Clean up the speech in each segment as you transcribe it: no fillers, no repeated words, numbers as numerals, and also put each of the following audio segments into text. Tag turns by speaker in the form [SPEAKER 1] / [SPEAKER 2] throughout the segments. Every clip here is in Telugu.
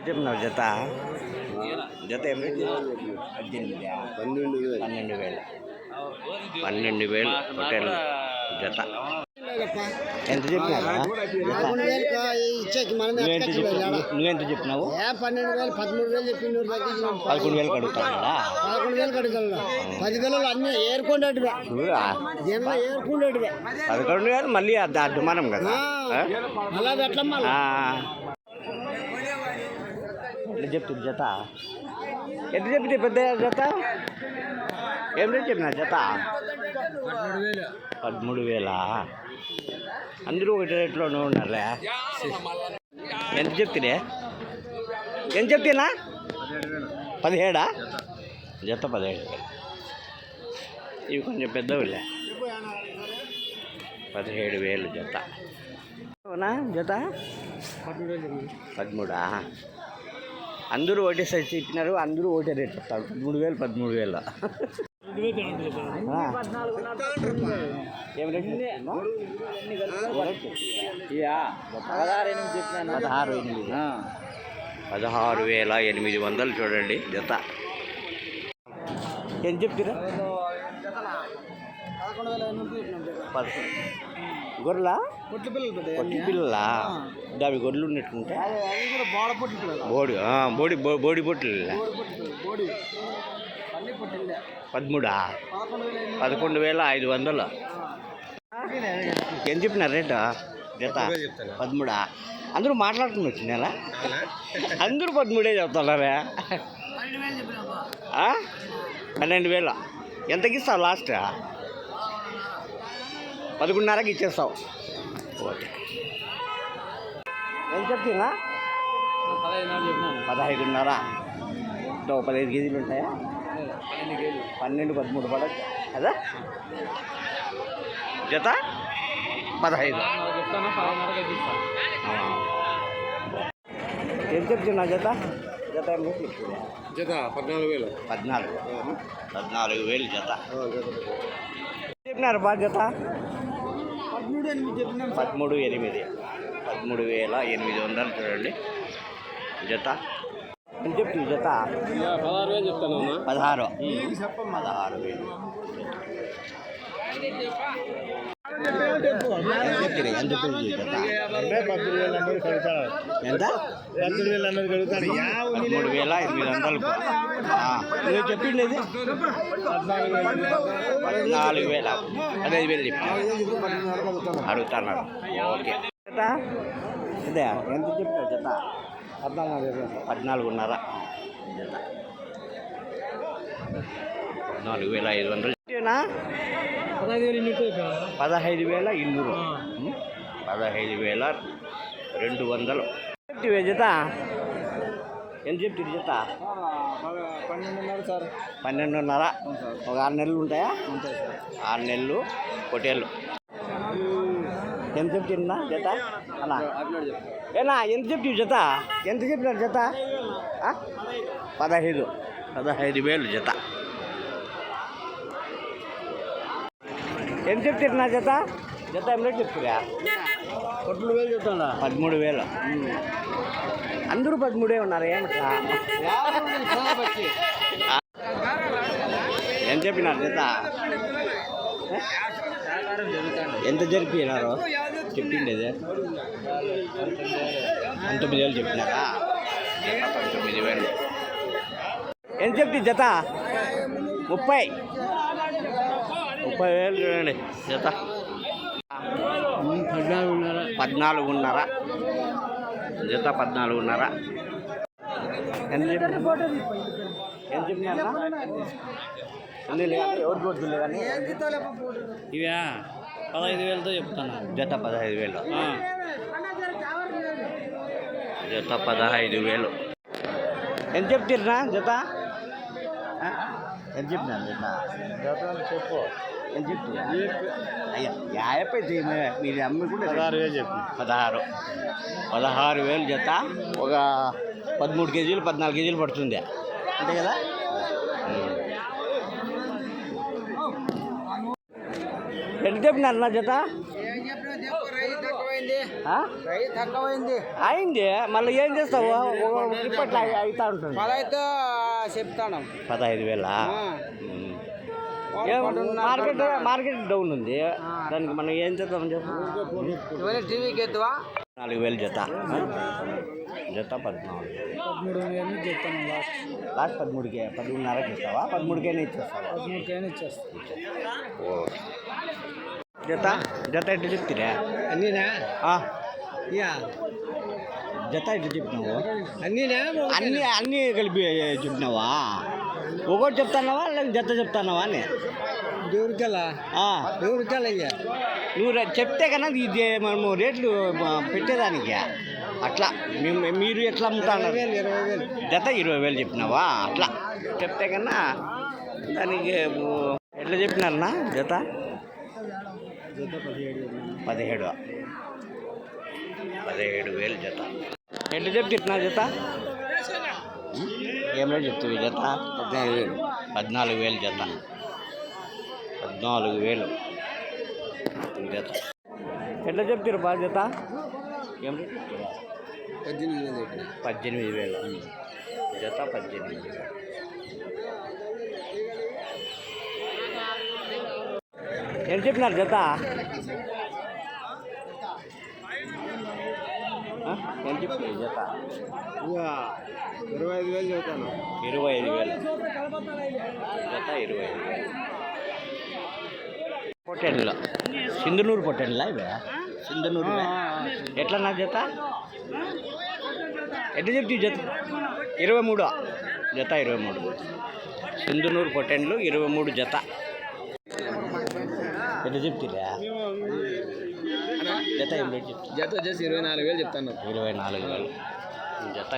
[SPEAKER 1] చెప్పినావు జత జత ఏమి 12,000 హోటల్ జత ఎంత చెప్పినారా? నువ్వెంత చెప్పినావు?
[SPEAKER 2] 12,000 చెప్పిండు.
[SPEAKER 1] 11,000 అడుగుతాడా?
[SPEAKER 2] 11,000 అడుగుతాడు. 10,000 అన్నీ ఏరుకుండేటివే, జనంలో ఏరుకుండేటివే.
[SPEAKER 1] 11,000 మళ్ళీ అడ్డుమానం కదా.
[SPEAKER 2] అలా పెట్టమ్మా.
[SPEAKER 1] ఎట్లా చెప్తుంది జత? ఎట్లా చెప్తే పెద్ద జత ఏం రేట్ చెప్పిన జత? 13,000. అందరూ ఒకటి రేట్లోనే ఉన్నారులే. ఎంత చెప్తే ఎంత చెప్తేనా? 17,000 జత. 17,000 ఇవి కొంచెం పెద్దవిలే. 17,000 జత. అవునా జత? 13,000. అందరూ ఒకటే సైజ్ చెప్పినారు, అందరూ ఒకటే రేట్ చెప్తారు. 13,000. ఏం రేట్? 16,800 చూడండి జత. ఏం చెప్తారా? గొర్రెలా? పొట్టి పిల్లలా? అవి గొర్రెలు ఉన్నట్టుంటే బోడి పొట్లు 11,500. ఏం చెప్పినారు రేటు జత? 13. అందరూ మాట్లాడుకుని వచ్చిందా? అందరూ 13 చెప్తున్నారా? 12,000. ఎంతకి ఇస్తావు లాస్ట్? 11,500కి ఇచ్చేస్తావు. ఓకే. ఏం చెప్తున్నా? 15,500. 15 కేజీలు ఉంటాయా? 12, 13 పడచ్చు కదా జత? 15. ఏం చెప్తున్నా జత? జత ఏం చెప్తున్నా?
[SPEAKER 2] జత 14,000.
[SPEAKER 1] 14,000 జత చెప్పినారు బా జత? 13,800. 13,800 చూడండి జత. ఎంత చెప్తుంది జత?
[SPEAKER 2] 16,000 చెప్తాను.
[SPEAKER 1] 16,000. ఎంత చెప్తుంది జత? ఎంత?
[SPEAKER 2] 13,800.
[SPEAKER 1] 13,800. నువ్వు చెప్పింది 14,000. 15,000 చెప్పి అడుగుతున్నారు. ఓకే జత ఇదే ఎంత చెప్పినావు జత? 14,500 జత. 14,500. 15,200. 15,200 చెప్తివే జత? ఎంత చెప్తుంది జత?
[SPEAKER 2] 12,500 సార్.
[SPEAKER 1] 12,500. ఒక 6 నెలలు ఉంటాయా? 6 నెలలు పొట్టేళ్ళు. ఎంత చెప్తున్నా జత? అలా ఏనా ఎంత చెప్తావు జత? ఎంత చెప్పినారు జత? 15,000 జత. ఎంత చెప్తున్నా జత? జత ఏం రేట్ చెప్తురా?
[SPEAKER 2] 13,000 చెప్తాను.
[SPEAKER 1] 13,000. అందరూ 13 ఉన్నారు ఏమట్లా? ఏం చెప్పినారు జత? ఎంత జరిపినారు చెప్పిండేది? 19,000 చెప్పినారా? 19,000. ఎంత చెప్తే జత? 30,000 చూడండి జత. 14,500 జత. 14,500. ఎంత చెప్పినా? ఎవరికి వద్దులే కానీ
[SPEAKER 2] ఇవా 15,000తో చెప్తాను
[SPEAKER 1] జత. 15,000 జత. 15,000. ఎంత చెప్తున్నా జత? ఎంత చెప్పినా జత?
[SPEAKER 2] చెప్పు.
[SPEAKER 1] ఎంత చెప్తున్నా? అయ్యా యాభై మీరు అమ్మి కూడా
[SPEAKER 2] 16,000 చెప్పు.
[SPEAKER 1] 16,000 జత. ఒక 13 కేజీలు 14 కేజీలు పడుతుంది అంతే కదా? ఎంత చెప్పినారు నా జత ఆ?
[SPEAKER 2] తక్కువైంది
[SPEAKER 1] అయింది మళ్ళీ ఏం చేస్తావు ఇప్పట్లో అవుతా ఉంటుంది
[SPEAKER 2] పదైతే చెప్తాను
[SPEAKER 1] 15,000 మార్కెట్ డౌన్ ఉంది దానికి మనం ఏం చేద్దాం చెప్పు
[SPEAKER 2] టీవీకి ఎత్తువా
[SPEAKER 1] 4,000 జత జత 14
[SPEAKER 2] చెప్తాను
[SPEAKER 1] లాస్ట్ 13కి 13.5కి ఇస్తావా 13కైనా ఇచ్చేస్తావా
[SPEAKER 2] 13కైనా ఇచ్చేస్తా
[SPEAKER 1] ఓ జత జత ఎట్లా చెప్తిరా
[SPEAKER 2] అన్నీనా
[SPEAKER 1] జత ఎట్లా చెప్పినావు
[SPEAKER 2] అన్నీనా
[SPEAKER 1] అన్నీ కలిపి చెప్పినావా ఒకటి చెప్తున్నావా లేక జత చెప్తున్నావా అని
[SPEAKER 2] ఎవరికెళ్ళా అయ్యా
[SPEAKER 1] నువ్వు చెప్తే కన్నా ఇది మనము రేట్లు పెట్టేదానికి అట్లా మీరు ఎట్లా అమ్ముతున్నారు
[SPEAKER 2] 20,000
[SPEAKER 1] జత 20,000 చెప్పినావా అట్లా చెప్తే కన్నా దానికి ఎట్లా చెప్పినారన్నా జత 17,000 జత ఎట్లా చెప్తున్నా జత ఏం రేటు చెప్తుంది జత 14,000 జత 14,000 జత ఎట్లా చెప్తారు బా జత ఏం రేటు చెప్తారా 18,000 జత 18,000 ఏం చెప్పినారు జత ఏం చెప్పినారు జత
[SPEAKER 2] 25,000 చెప్తాను
[SPEAKER 1] 25,000 జత 25,000 పొట్టెన్లో సింధనూరు పొట్టెన్లా ఇవే సింధనూరు ఎట్లా నా జత ఎట్లా చెప్తే జత 23 జత 23 సింధనూరు పొట్టెన్లు 23 జత ఎట్లా చెప్తురా జత ఏం రేట్ చెప్తా
[SPEAKER 2] జత వచ్చేసి 24,000 చెప్తాను
[SPEAKER 1] 24,000 జత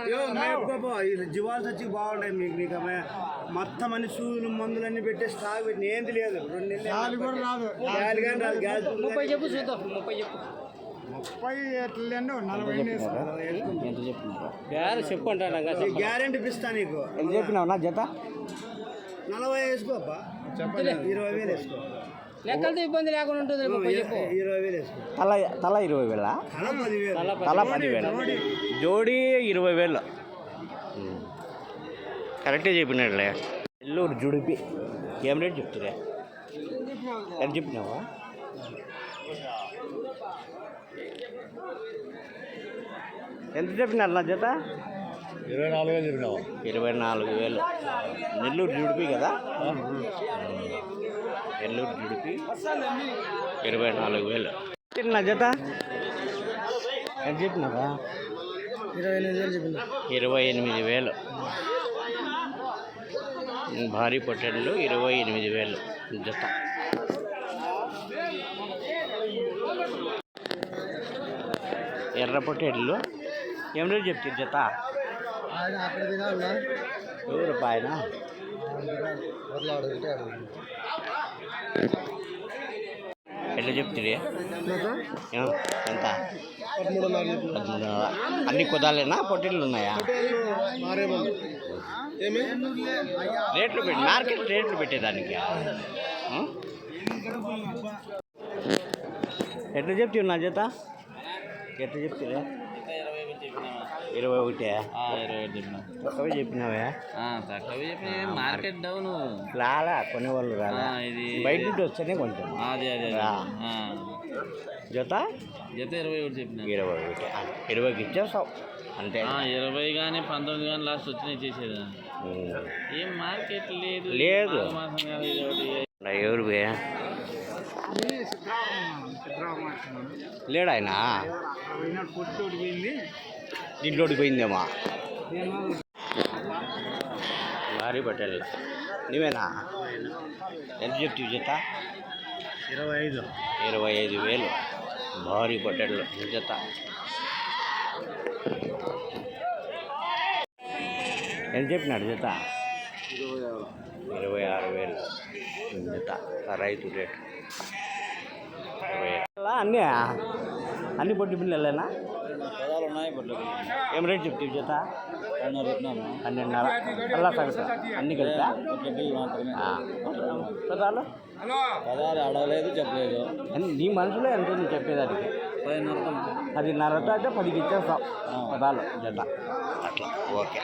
[SPEAKER 1] 24,000
[SPEAKER 2] జీవాలు వచ్చి బాగుంటాయి మీకు నీకు మొత్తం అన్ని సూదులు మందులన్నీ పెట్టే స్టాక్ పెట్టి ఏంది లేదు 2 నెలలు కూడా రాదు 30 చెప్పు చూద్దాం 30 చెప్పు 30 ఎట్లండి 40
[SPEAKER 1] ఎంత చెప్పినారు
[SPEAKER 2] చెప్పు అంటాను గ్యారెంటీ ఇస్తా నీకు
[SPEAKER 1] ఎంత చెప్పినావు నా జత
[SPEAKER 2] 40 వేసుకోబ్బా చెప్పండి 20,000 వేసుకో లెక్కలతో ఇబ్బంది లేకుండా ఉంటుంది 20,000 వేసుకో
[SPEAKER 1] తల 20,000 తల 10,000 జోడీ 20,000 కరెక్టే చెప్పినట్లే నెల్లూరు జుడిపి ఏం రేట్ చెప్తురా ఎంత చెప్పినావా ఎంత చెప్పినారు నా జత
[SPEAKER 2] 24,000 చెప్పినావు
[SPEAKER 1] 24,000 నెల్లూరు జుడిపి కదా నెల్లూరు జుడిపి 24,000 నా జత ఎంత చెప్పినారా
[SPEAKER 2] 28,000 చెప్పినా
[SPEAKER 1] 28,000 భారీ పొట్టెళ్ళు 28,000 జత ఎర్ర పొట్టేళ్ళు ఏం రేటు చెప్తారు జత ఎవరు ఆయన ఎట్లా చెప్తుంది ఎంత 13,500 అన్ని కుదాలేనా పొట్టేళ్ళు ఉన్నాయా రేట్లు పెట్టి మార్కెట్ రేట్లు పెట్టేదానికి ఎట్లా చెప్తావు నా జత ఎట్లా చెప్తారా 21 తక్కువ చెప్పినావే
[SPEAKER 2] తక్కువ చెప్పిన మార్కెట్ డౌన్
[SPEAKER 1] రాలా కొనేవాళ్ళు రాలా
[SPEAKER 2] ఇది
[SPEAKER 1] బయట నుండి వస్తేనే కొంచెం
[SPEAKER 2] అదే
[SPEAKER 1] జత
[SPEAKER 2] 21 చెప్పిన
[SPEAKER 1] 20కి ఇచ్చేస్తావు అంతే
[SPEAKER 2] 20 కానీ 19 కానీ లాస్ట్ వచ్చినాయి చేసేది ఏం మార్కెట్
[SPEAKER 1] లేదు ఎవరు లేడు ఆయన దీంట్లోకి పోయిందేమో భారీ పట్టేళ్ళ నువ్వేనా ఎంత చెప్తావు జత 25,000 భారీ పట్టేళ్ళు జత ఎంత చెప్పినాడు జత 26,000 జత రైతు రేటు అన్నీ పొట్టి పిల్లలేనా
[SPEAKER 2] ఉన్నాయి బొడ్లకి
[SPEAKER 1] ఏం రేట్ చెప్తావు జత? 12.5 అలా తగ్గుతా అన్ని కలిపా
[SPEAKER 2] బొడ్లకి మాత్రమే
[SPEAKER 1] పదాలు
[SPEAKER 2] పదాలు అడగలేదు చెప్పలేదు.
[SPEAKER 1] నీ మనసులో ఎంత ఉంది చెప్పేదానికి? 10.5 అయితే 10కి ఇచ్చేస్తాం పదాలు జత అట్లా. ఓకే.